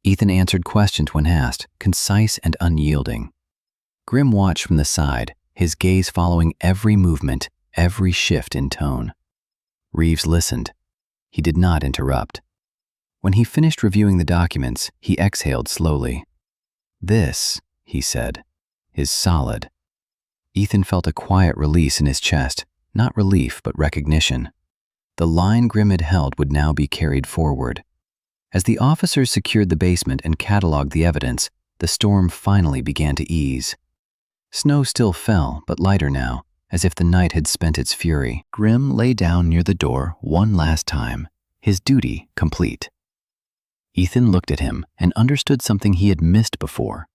Ethan answered questions when asked, concise and unyielding. Grimm watched from the side, his gaze following every movement, every shift in tone. Reeves listened. He did not interrupt. When he finished reviewing the documents, he exhaled slowly. "This," he said, "is solid." Ethan felt a quiet release in his chest, not relief but recognition. The line Grimm had held would now be carried forward. As the officers secured the basement and cataloged the evidence, the storm finally began to ease. Snow still fell, but lighter now, as if the night had spent its fury. Grimm lay down near the door one last time, his duty complete. Ethan looked at him and understood something he had missed before.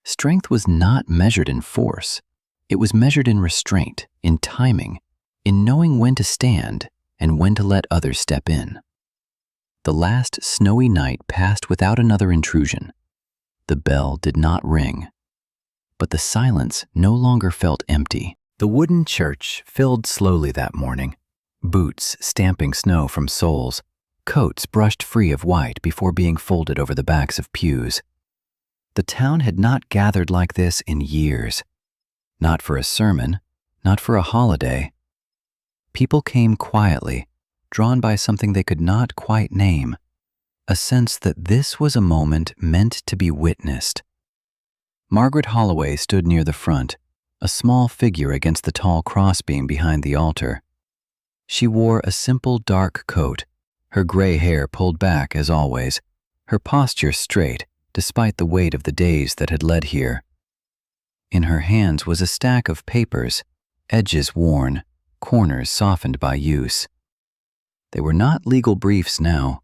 Strength was not measured in force. It was measured in restraint, in timing, in knowing when to stand and when to let others step in. The last snowy night passed without another intrusion. The bell did not ring. But the silence no longer felt empty. The wooden church filled slowly that morning, boots stamping snow from soles, coats brushed free of white before being folded over the backs of pews. The town had not gathered like this in years. Not for a sermon, not for a holiday. People came quietly, drawn by something they could not quite name, a sense that this was a moment meant to be witnessed. Margaret Holloway stood near the front, a small figure against the tall crossbeam behind the altar. She wore a simple dark coat, her gray hair pulled back as always, her posture straight despite the weight of the days that had led here. In her hands was a stack of papers, edges worn, corners softened by use. They were not legal briefs now.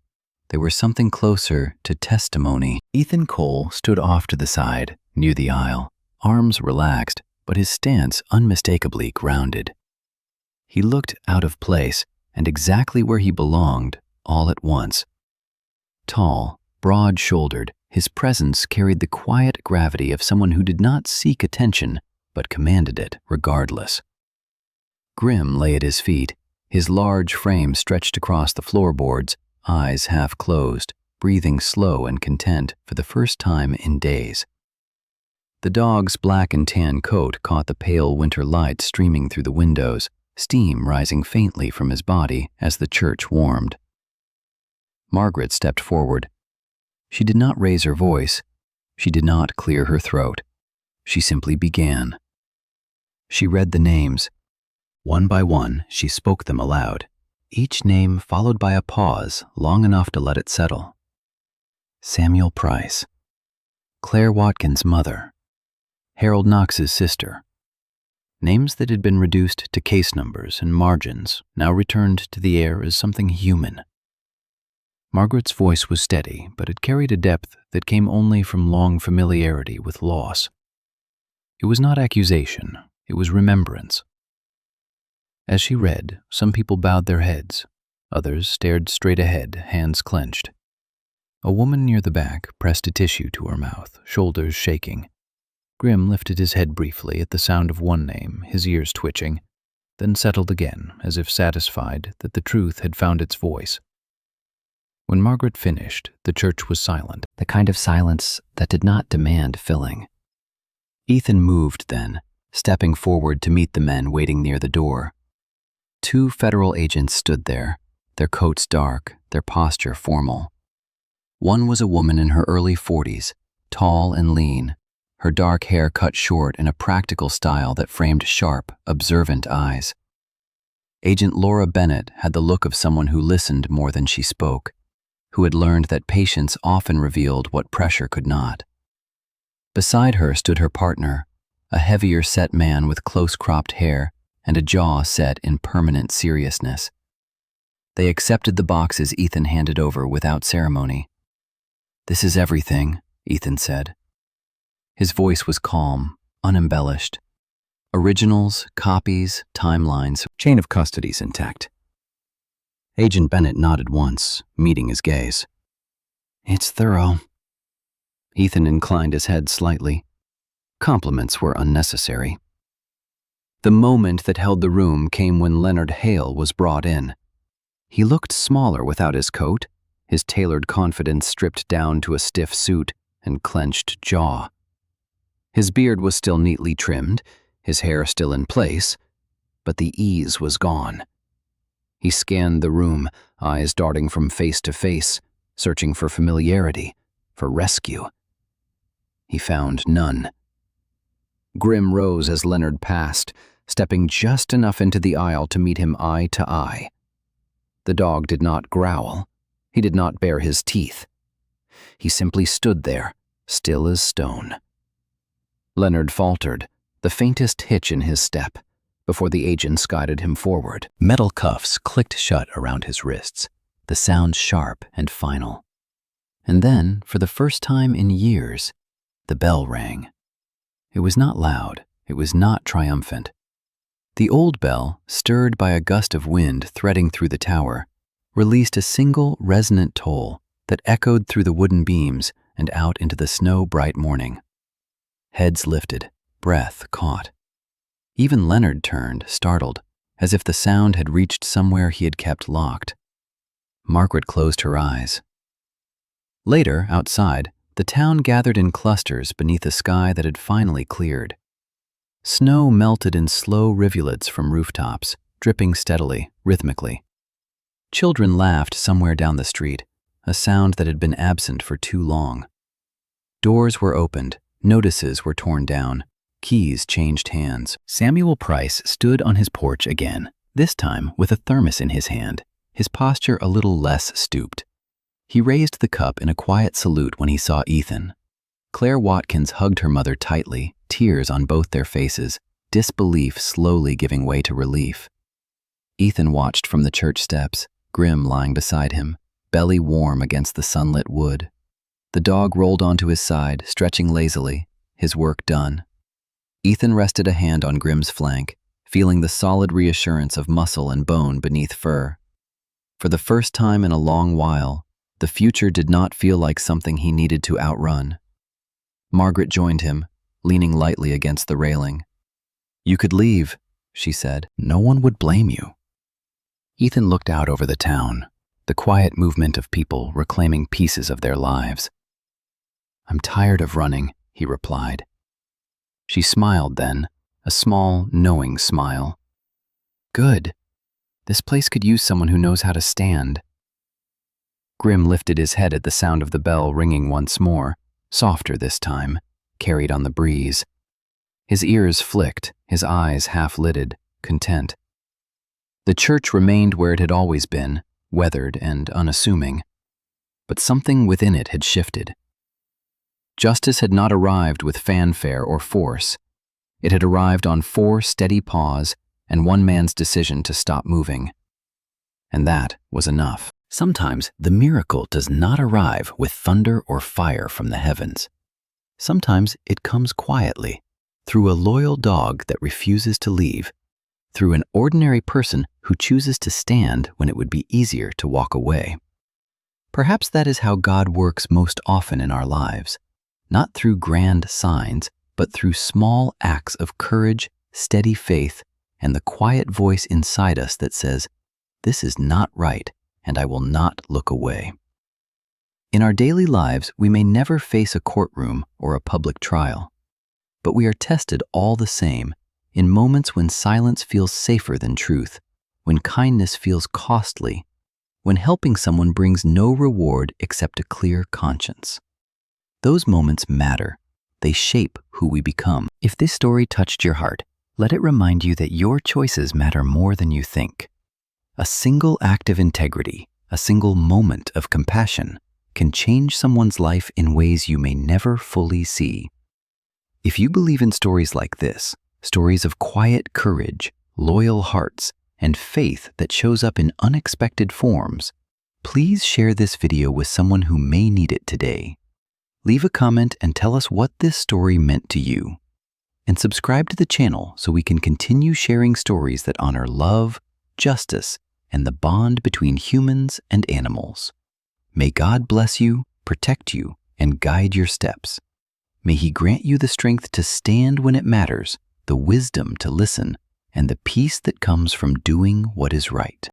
They were something closer to testimony. Ethan Cole stood off to the side, near the aisle, arms relaxed, but his stance unmistakably grounded. He looked out of place and exactly where he belonged, all at once. Tall, broad-shouldered, his presence carried the quiet gravity of someone who did not seek attention, but commanded it regardless. Grimm lay at his feet, his large frame stretched across the floorboards, eyes half closed, breathing slow and content for the first time in days. The dog's black and tan coat caught the pale winter light streaming through the windows, steam rising faintly from his body as the church warmed. Margaret stepped forward. She did not raise her voice. She did not clear her throat. She simply began. She read the names. One by one, she spoke them aloud, each name followed by a pause long enough to let it settle. Samuel Price, Claire Watkins' mother, Harold Knox's sister. Names that had been reduced to case numbers and margins now returned to the air as something human. Margaret's voice was steady, but it carried a depth that came only from long familiarity with loss. It was not accusation, it was remembrance. As she read, some people bowed their heads. Others stared straight ahead, hands clenched. A woman near the back pressed a tissue to her mouth, shoulders shaking. Grim lifted his head briefly at the sound of one name, his ears twitching, then settled again, as if satisfied that the truth had found its voice. When Margaret finished, the church was silent, the kind of silence that did not demand filling. Ethan moved then, stepping forward to meet the men waiting near the door. 2 federal agents stood there, their coats dark, their posture formal. One was a woman in her early 40s, tall and lean, her dark hair cut short in a practical style that framed sharp, observant eyes. Agent Laura Bennett had the look of someone who listened more than she spoke, who had learned that patience often revealed what pressure could not. Beside her stood her partner, a heavier-set man with close-cropped hair and a jaw set in permanent seriousness. They accepted the boxes Ethan handed over without ceremony. "This is everything," Ethan said. His voice was calm, unembellished. Originals, copies, timelines, chain of custodies intact. Agent Bennett nodded once, meeting his gaze. "It's thorough." Ethan inclined his head slightly. Compliments were unnecessary. The moment that held the room came when Leonard Hale was brought in. He looked smaller without his coat, his tailored confidence stripped down to a stiff suit and clenched jaw. His beard was still neatly trimmed, his hair still in place, but the ease was gone. He scanned the room, eyes darting from face to face, searching for familiarity, for rescue. He found none. Grim rose as Leonard passed, stepping just enough into the aisle to meet him eye to eye. The dog did not growl. He did not bare his teeth. He simply stood there, still as stone. Leonard faltered, the faintest hitch in his step, before the agents guided him forward. Metal cuffs clicked shut around his wrists, the sound sharp and final. And then, for the first time in years, the bell rang. It was not loud, it was not triumphant. The old bell, stirred by a gust of wind threading through the tower, released a single resonant toll that echoed through the wooden beams and out into the snow-bright morning. Heads lifted, breath caught. Even Leonard turned, startled, as if the sound had reached somewhere he had kept locked. Margaret closed her eyes. Later, outside, the town gathered in clusters beneath a sky that had finally cleared. Snow melted in slow rivulets from rooftops, dripping steadily, rhythmically. Children laughed somewhere down the street, a sound that had been absent for too long. Doors were opened, notices were torn down, keys changed hands. Samuel Price stood on his porch again, this time with a thermos in his hand, his posture a little less stooped. He raised the cup in a quiet salute when he saw Ethan. Claire Watkins hugged her mother tightly, tears on both their faces, disbelief slowly giving way to relief. Ethan watched from the church steps, Grim lying beside him, belly warm against the sunlit wood. The dog rolled onto his side, stretching lazily, his work done. Ethan rested a hand on Grim's flank, feeling the solid reassurance of muscle and bone beneath fur. For the first time in a long while, the future did not feel like something he needed to outrun. Margaret joined him, leaning lightly against the railing. "You could leave," she said. "No one would blame you." Ethan looked out over the town, the quiet movement of people reclaiming pieces of their lives. "I'm tired of running," he replied. She smiled then, a small, knowing smile. Good. This place could use someone who knows how to stand. Grim lifted his head at the sound of the bell ringing once more, softer this time, carried on the breeze. His ears flicked, his eyes half-lidded, content. The church remained where it had always been, weathered and unassuming. But something within it had shifted. Justice had not arrived with fanfare or force. It had arrived on 4 steady paws and one man's decision to stop moving. And that was enough. Sometimes the miracle does not arrive with thunder or fire from the heavens. Sometimes it comes quietly, through a loyal dog that refuses to leave, through an ordinary person who chooses to stand when it would be easier to walk away. Perhaps that is how God works most often in our lives, not through grand signs, but through small acts of courage, steady faith, and the quiet voice inside us that says, "This is not right, and I will not look away." In our daily lives, we may never face a courtroom or a public trial, but we are tested all the same in moments when silence feels safer than truth, when kindness feels costly, when helping someone brings no reward except a clear conscience. Those moments matter. They shape who we become. If this story touched your heart, let it remind you that your choices matter more than you think. A single act of integrity, a single moment of compassion, can change someone's life in ways you may never fully see. If you believe in stories like this, stories of quiet courage, loyal hearts, and faith that shows up in unexpected forms, please share this video with someone who may need it today. Leave a comment and tell us what this story meant to you. And subscribe to the channel so we can continue sharing stories that honor love, justice, and the bond between humans and animals. May God bless you, protect you, and guide your steps. May He grant you the strength to stand when it matters, the wisdom to listen, and the peace that comes from doing what is right.